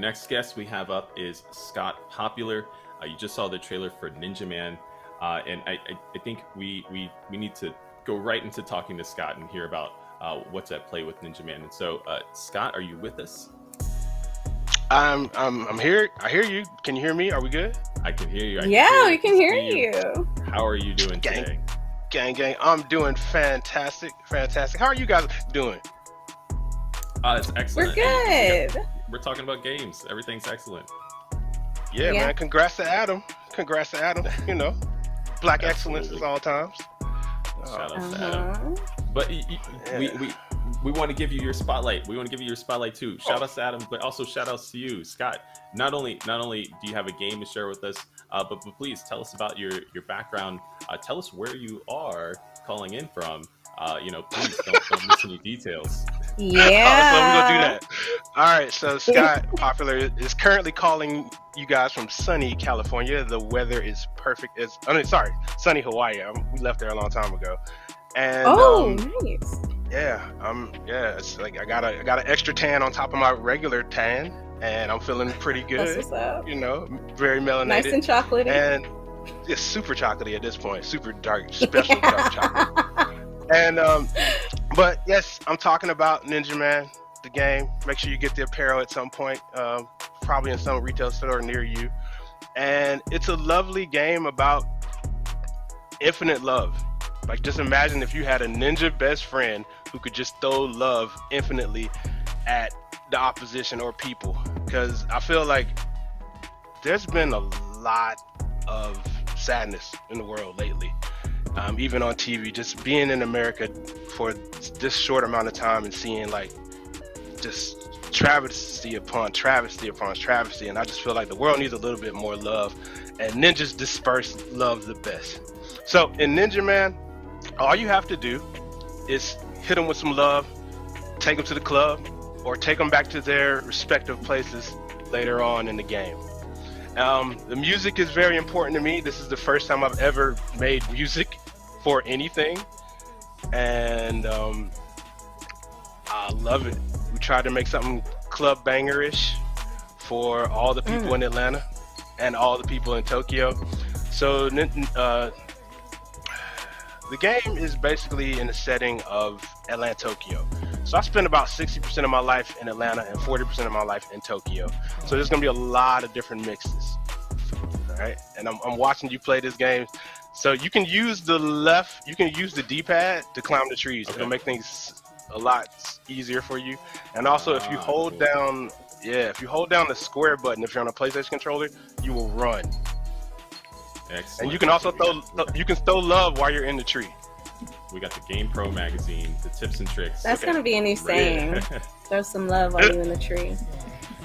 next guest we have up is Scott Popular. You just saw the trailer for Ninjaman, and I think we need to go right into talking to Scott and hear about what's at play with Ninjaman. And so, Scott, are you with us? I'm here. I hear you. Can you hear me? Are we good? I can hear you. We can hear you. How are you doing today? Gang. I'm doing fantastic. How are you guys doing? It's excellent. We're good. We're talking about games. Everything's excellent. Yeah, man. Congrats to Adam. You know, Black excellence at all times. Shout out to Adam. But we want to give you your spotlight. We want to give you your spotlight too. Shout outs to Adam, but also shout outs to you, Scott. Not only do you have a game to share with us, but please tell us about your background. Tell us where you are calling in from. Please don't miss any details. Yeah. So we're gonna do that. All right. So Scott Popular is currently calling you guys from sunny California. The weather is perfect. Sunny Hawaii. We left there a long time ago. And nice. Yeah. It's like I got an extra tan on top of my regular tan, and I'm feeling pretty good. That's what's up. You know, very melanated. Nice and chocolatey. And it's super chocolatey at this point. Super dark, special dark chocolate. And but yes, I'm talking about Ninjaman, the game. Make sure you get the apparel at some point, probably in some retail store near you. And it's a lovely game about infinite love. Like, just imagine if you had a ninja best friend who could just throw love infinitely at the opposition or people. Because I feel like there's been a lot of sadness in the world lately. Even on TV, just being in America for this short amount of time and seeing like just travesty upon travesty upon travesty, and I just feel like the world needs a little bit more love, and ninjas disperse love the best. So in Ninjaman, all you have to do is hit them with some love, take them to the club, or take them back to their respective places later on in the game. The music is very important to me. This is the first time I've ever made music for anything, and I love it. We tried to make something club bangerish for all the people in Atlanta and all the people in Tokyo. So the game is basically in the setting of Atlanta, Tokyo. So I spent about 60% of my life in Atlanta and 40% of my life in Tokyo. So there's gonna be a lot of different mixes. All right, and I'm watching you play this game. So you can use the D-pad to climb the trees. Okay. It'll make things a lot easier for you. And also, if you hold down the square button, if you're on a PlayStation controller, you will run. Excellent. And you can also throw love while you're in the tree. We got the Game Pro magazine, the tips and tricks. That's gonna be a new saying. Throw some love while you're in the tree.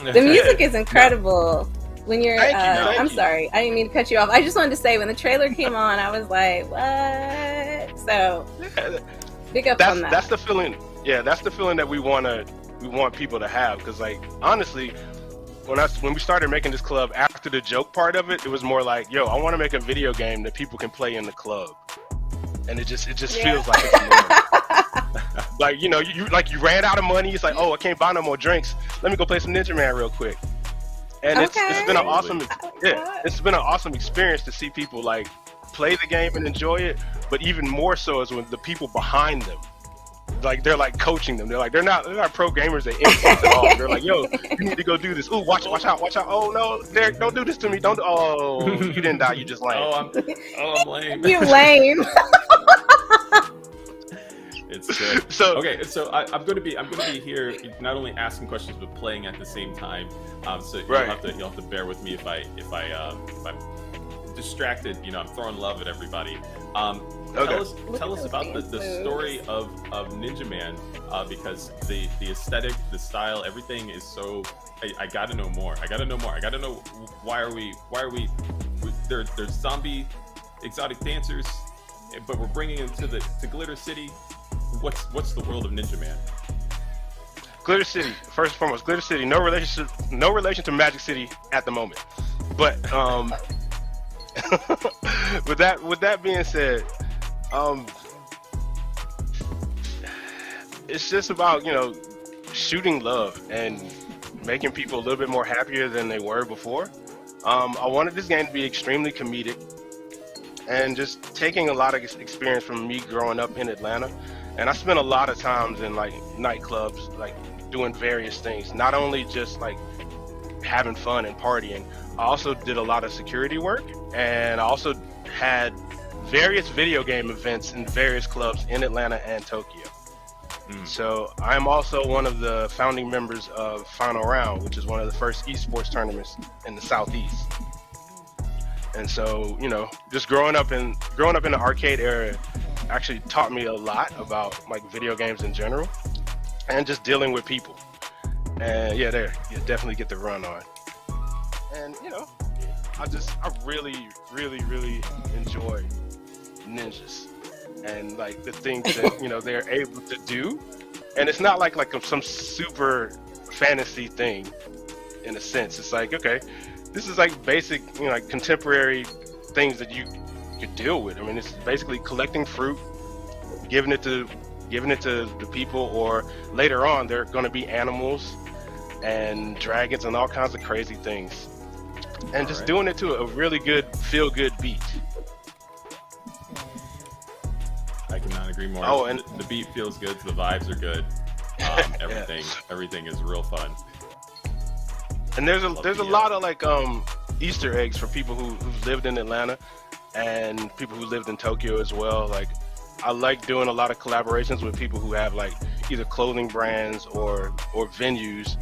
The music is incredible. When you're, I'm sorry, I didn't mean to cut you off. I just wanted to say, when the trailer came on, I was like, what? So, big up on that. That's the feeling. Yeah, that's the feeling that we want people to have. Because, like, honestly, when we started making this club, after the joke part of it, it was more like, yo, I want to make a video game that people can play in the club. And it just feels like it's like, you ran out of money. It's like, oh, I can't buy no more drinks. Let me go play some Ninjaman real quick. And it's been an awesome experience to see people like play the game and enjoy it, but even more so is when the people behind them, like, they're like coaching them. They're not pro gamers at all. They're like, yo, you need to go do this. Ooh, watch out. Oh no, Derek, don't do this to me. Don't. Oh, you didn't die. You just lame. I'm lame. You lame. It's good. So I'm going to be here not only asking questions but playing at the same time. So you'll have to bear with me if I'm distracted. I'm throwing love at everybody. Tell us about the story of Ninjaman, because the aesthetic, the style, everything is so. I got to know more. I got to know why are we there's zombie exotic dancers, but we're bringing them to Glitter City. What's the world of Ninjaman? Glitter City, first and foremost, Glitter City, no relation to Magic City at the moment. But with that being said, it's just about shooting love and making people a little bit more happier than they were before. I wanted this game to be extremely comedic and just taking a lot of experience from me growing up in Atlanta. And I spent a lot of times in like nightclubs, like doing various things, not only just like having fun and partying. I also did a lot of security work, and I also had various video game events in various clubs in Atlanta and Tokyo. So I'm also one of the founding members of Final Round, which is one of the first esports tournaments in the Southeast. And so, you know, just growing up in the arcade era actually taught me a lot about like video games in general and just dealing with people. And yeah, there, you definitely get the run on. And you know, I really, really, really enjoy ninjas and like the things that, you know, they're able to do. And it's not like some super fantasy thing in a sense. It's like, okay, this is like basic, you know, like contemporary things that you could deal with. I mean, it's basically collecting fruit, giving it to the people, or later on they're going to be animals and dragons and all kinds of crazy things, and just doing it to a really good feel-good beat. I cannot agree more. Oh, and the beat feels good, the vibes are good. Everything is real fun. And there's a lot of like Easter eggs for people who've lived in Atlanta and people who lived in Tokyo as well. Like, I like doing a lot of collaborations with people who have like either clothing brands or venues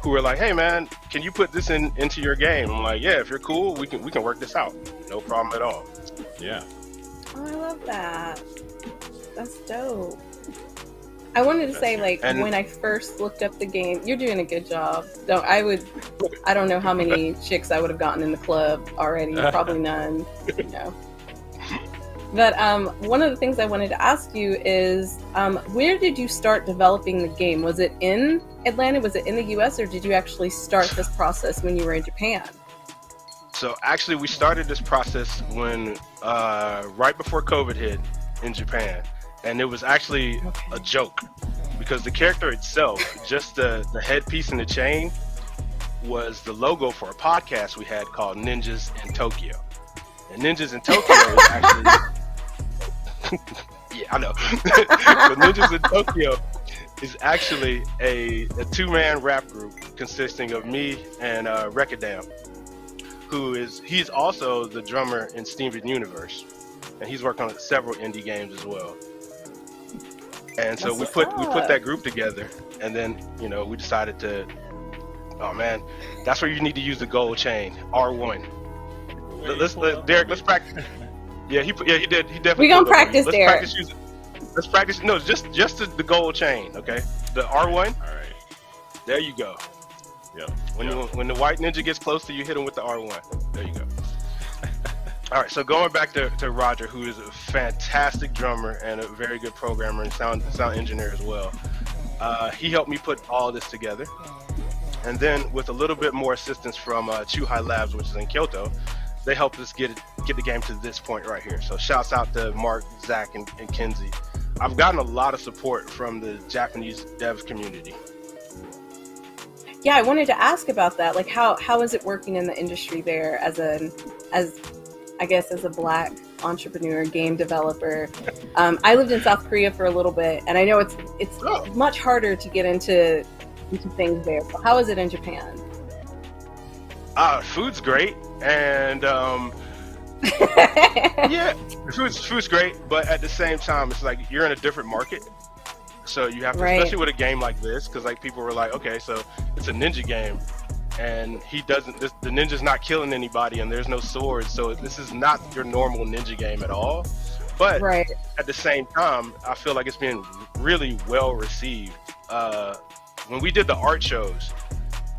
who are like, hey man, can you put this into your game? I'm like, yeah, if you're cool, we can work this out. No problem at all. Yeah. Oh, I love that. That's dope. I wanted to say, like, when I first looked up the game, you're doing a good job. I don't know how many chicks I would have gotten in the club already. Probably none. You know. But one of the things I wanted to ask you is, where did you start developing the game? Was it in Atlanta? Was it in the U.S., or did you actually start this process when you were in Japan? So actually, we started this process when right before COVID hit in Japan. And it was actually a joke, because the character itself, just the headpiece and the chain, was the logo for a podcast we had called Ninjas in Tokyo. And Ninjas in Tokyo is actually... yeah, I know. But Ninjas in Tokyo is actually a two-man rap group consisting of me and Rekadam, he's also the drummer in Steven Universe. And he's worked on several indie games as well. And so we put that group together, and then, you know, we decided to, oh man, that's where you need to use the gold chain, R1. Derek, let's practice. Yeah, he did. He definitely. We gonna practice, Derek. Let's practice. No, just the gold chain, okay? The R1. All right. There you go. Yeah. When the white ninja gets close to you, hit him with the R1. There you go. All right, so going back to Roger, who is a fantastic drummer and a very good programmer and sound engineer as well. He helped me put all this together. And then with a little bit more assistance from Chuhai Labs, which is in Kyoto, they helped us get the game to this point right here. So shouts out to Mark, Zach, and Kenzie. I've gotten a lot of support from the Japanese dev community. Yeah, I wanted to ask about that. Like, how is it working in the industry there as a Black entrepreneur, game developer? I lived in South Korea for a little bit, and I know it's much harder to get into things there. So how is it in Japan? Food's great, and yeah, food's great, but at the same time, it's like you're in a different market, so you have to, especially with a game like this, because like people were like, okay, so it's a ninja game. And the ninja's not killing anybody, and there's no swords, so this is not your normal ninja game at all. But at the same time, I feel like it's been really well received. When we did the art shows,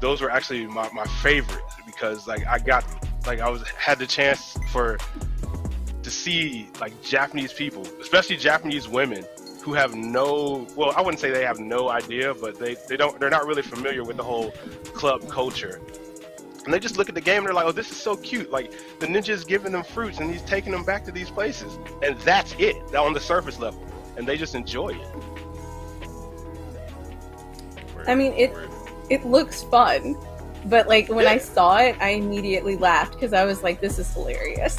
those were actually my favorite, because like had the chance to see like Japanese people, especially Japanese women, who have I wouldn't say they have no idea, but they're not really familiar with the whole club culture. And they just look at the game and they're like, oh, this is so cute. Like, the ninja's giving them fruits and he's taking them back to these places. And that's it, on the surface level. And they just enjoy it. I mean, it looks fun. But like when I saw it, I immediately laughed because I was like, this is hilarious.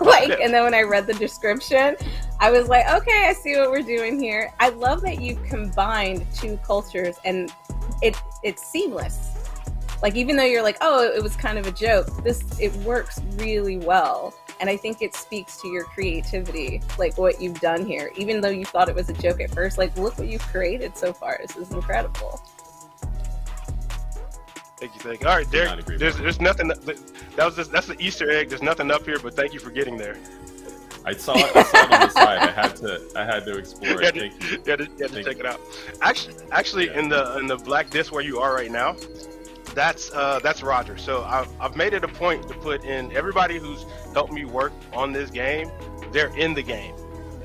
Like, and then when I read the description, I was like, okay, I see what we're doing here. I love that you combined two cultures and it's seamless. Like, even though you're like, oh, it was kind of a joke, it works really well. And I think it speaks to your creativity, like what you've done here. Even though you thought it was a joke at first, like, look what you've created so far. This is incredible. Thank you. All right, Derek, there's nothing. That's the Easter egg. There's nothing up here, but thank you for getting there. I saw it on the side. I had to explore it. Thank you. You had to check it out. Actually, in the black disc where you are right now, that's Roger. So I've made it a point to put in everybody who's helped me work on this game. They're in the game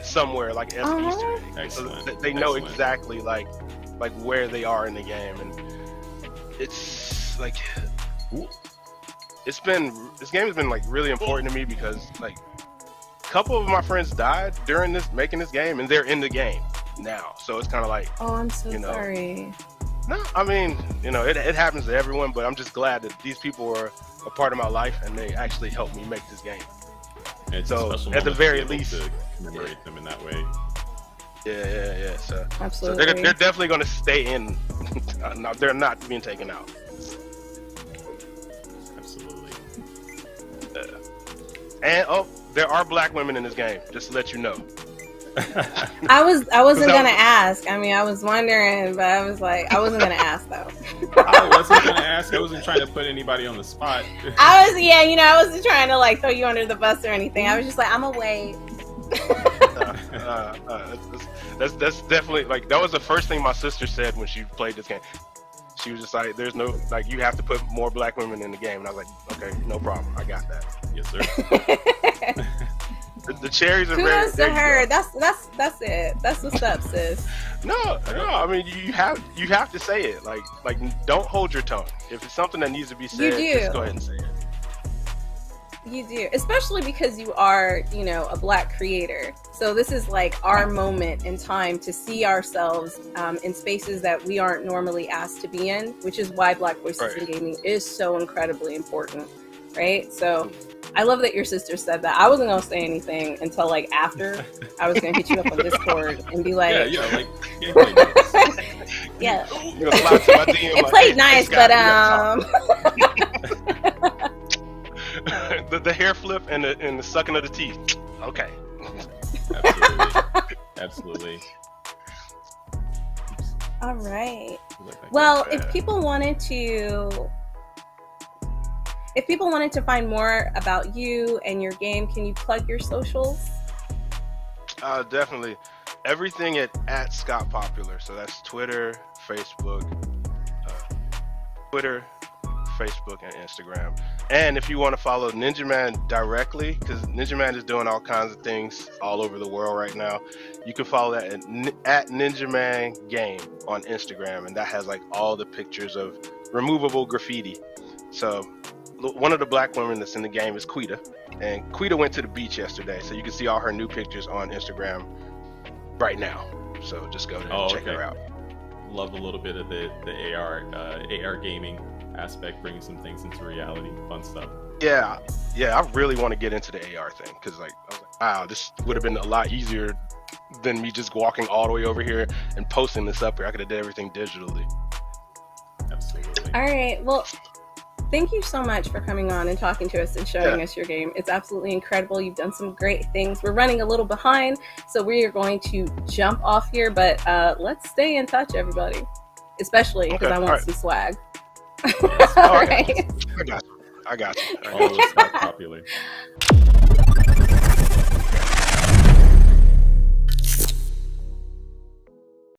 somewhere, like as an Easter egg. Excellent. So they know exactly like where they are in the game, and it's like this game has been like really important to me because like a couple of my friends died during making this game, and they're in the game now. So it's kind of like, oh, I'm so sorry. No, I mean, it happens to everyone, but I'm just glad that these people are a part of my life and they actually helped me make this game. It's so a special at the very least, to commemorate them in that way. Yeah. So, absolutely. So they're definitely going to stay in. No, they're not being taken out. Absolutely. And there are black women in this game. Just to let you know. I wasn't gonna ask. I mean, I was wondering, but I was like, I wasn't gonna ask though. I wasn't gonna ask. I wasn't trying to put anybody on the spot. I wasn't trying to like throw you under the bus or anything. I was just like, I'm gonna wait. That's definitely like that was the first thing my sister said when she played this game. She was just like, "There's no like you have to put more black women in the game," and I was like, "Okay, no problem, I got that." Yes, sir. The cherries are kudos to her. That's it. That's what's up, sis. No. I mean, you have to say it. Like don't hold your tongue. If it's something that needs to be said, just go ahead and say it. You do, especially because you are, a black creator. So this is like our moment in time to see ourselves in spaces that we aren't normally asked to be in, which is why Black Voices in Gaming is so incredibly important, right? So I love that your sister said that. I wasn't going to say anything until like after. I was going to hit you up on Discord and be like... Yeah. It played nice, but... the hair flip and the sucking of the teeth. Okay. Absolutely. All right. Well, if people wanted to find more about you and your game, can you plug your socials? Definitely. Everything at Scott Popular. So that's Twitter, Facebook, and Instagram. And if you want to follow Ninjaman directly, because Ninjaman is doing all kinds of things all over the world right now, you can follow that at Ninjaman Game on Instagram, and that has like all the pictures of removable graffiti. So one of the black women that's in the game is Quita, and Quita went to the beach yesterday, so you can see all her new pictures on Instagram right now. So just go there and check her out. Love a little bit of the AR gaming aspect, bringing some things into reality, fun stuff. Yeah, I really want to get into the AR thing because I was like, wow, this would have been a lot easier than me just walking all the way over here and posting this up here. I could have did everything digitally. Absolutely. All right, well, thank you so much for coming on and talking to us and showing us your game. It's absolutely incredible. You've done some great things. We're running a little behind, so we are going to jump off here, but let's stay in touch, everybody, especially because I want some swag. All right. I got you. All of us got popular.